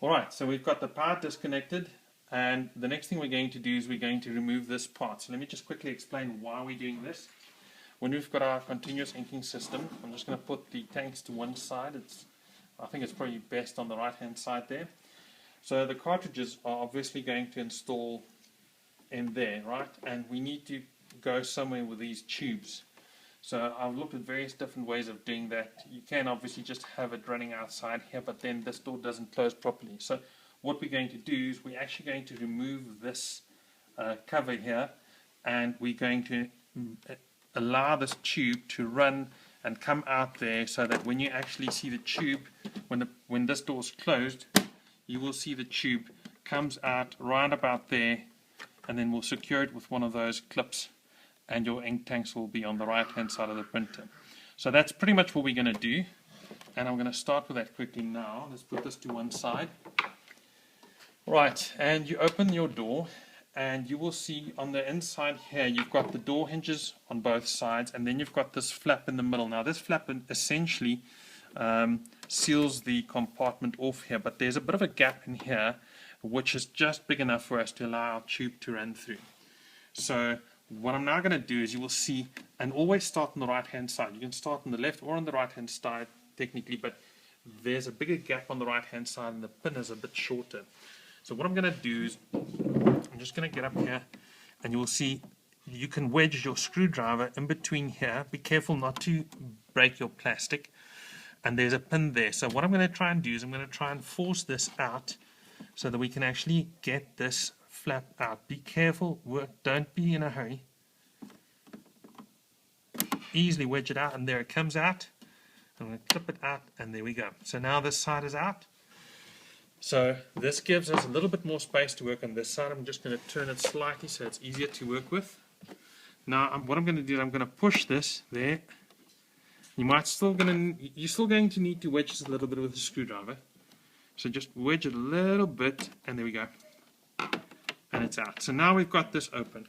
Alright, so we've got the power disconnected, and the next thing we're going to do is we're going to remove this part. So let me just quickly explain why we're doing this. When we've got our continuous inking system, I'm just going to put the tanks to one side. I think it's probably best on the right hand side there. So the cartridges are obviously going to install in there, right? And we need to go somewhere with these tubes. So I've looked at various different ways of doing that. You can obviously just have it running outside here, but then this door doesn't close properly. So what we're going to do is we're actually going to remove this cover here, and we're going to allow this tube to run and come out there, so that when you actually see the tube, when this door is closed, you will see the tube comes out right about there, and then we'll secure it with one of those clips, and your ink tanks will be on the right hand side of the printer. So that's pretty much what we're going to do, and I'm going to start with that quickly now. Let's put this to one side. Right, and you open your door, and you will see on the inside here you've got the door hinges on both sides, and then you've got this flap in the middle. Now this flap essentially seals the compartment off here, but there's a bit of a gap in here which is just big enough for us to allow our tube to run through. So what I'm now going to do is, you will see, and always start on the right hand side. You can start on the left or on the right hand side technically, but there's a bigger gap on the right hand side and the pin is a bit shorter. So what I'm going to do is, I'm just going to get up here, and you will see you can wedge your screwdriver in between here. Be careful not to break your plastic, and there's a pin there. So what I'm going to try and do is I'm going to try and force this out so that we can actually get this flap out. Be careful, don't be in a hurry. Easily wedge it out, and there it comes out. I'm going to clip it out, and there we go. So now this side is out. So this gives us a little bit more space to work on this side. I'm just going to turn it slightly so it's easier to work with. Now what I'm going to do is I'm going to push this there. You're still going to need to wedge this a little bit with a screwdriver. So just wedge it a little bit, and there we go. And it's out. So now we've got this open.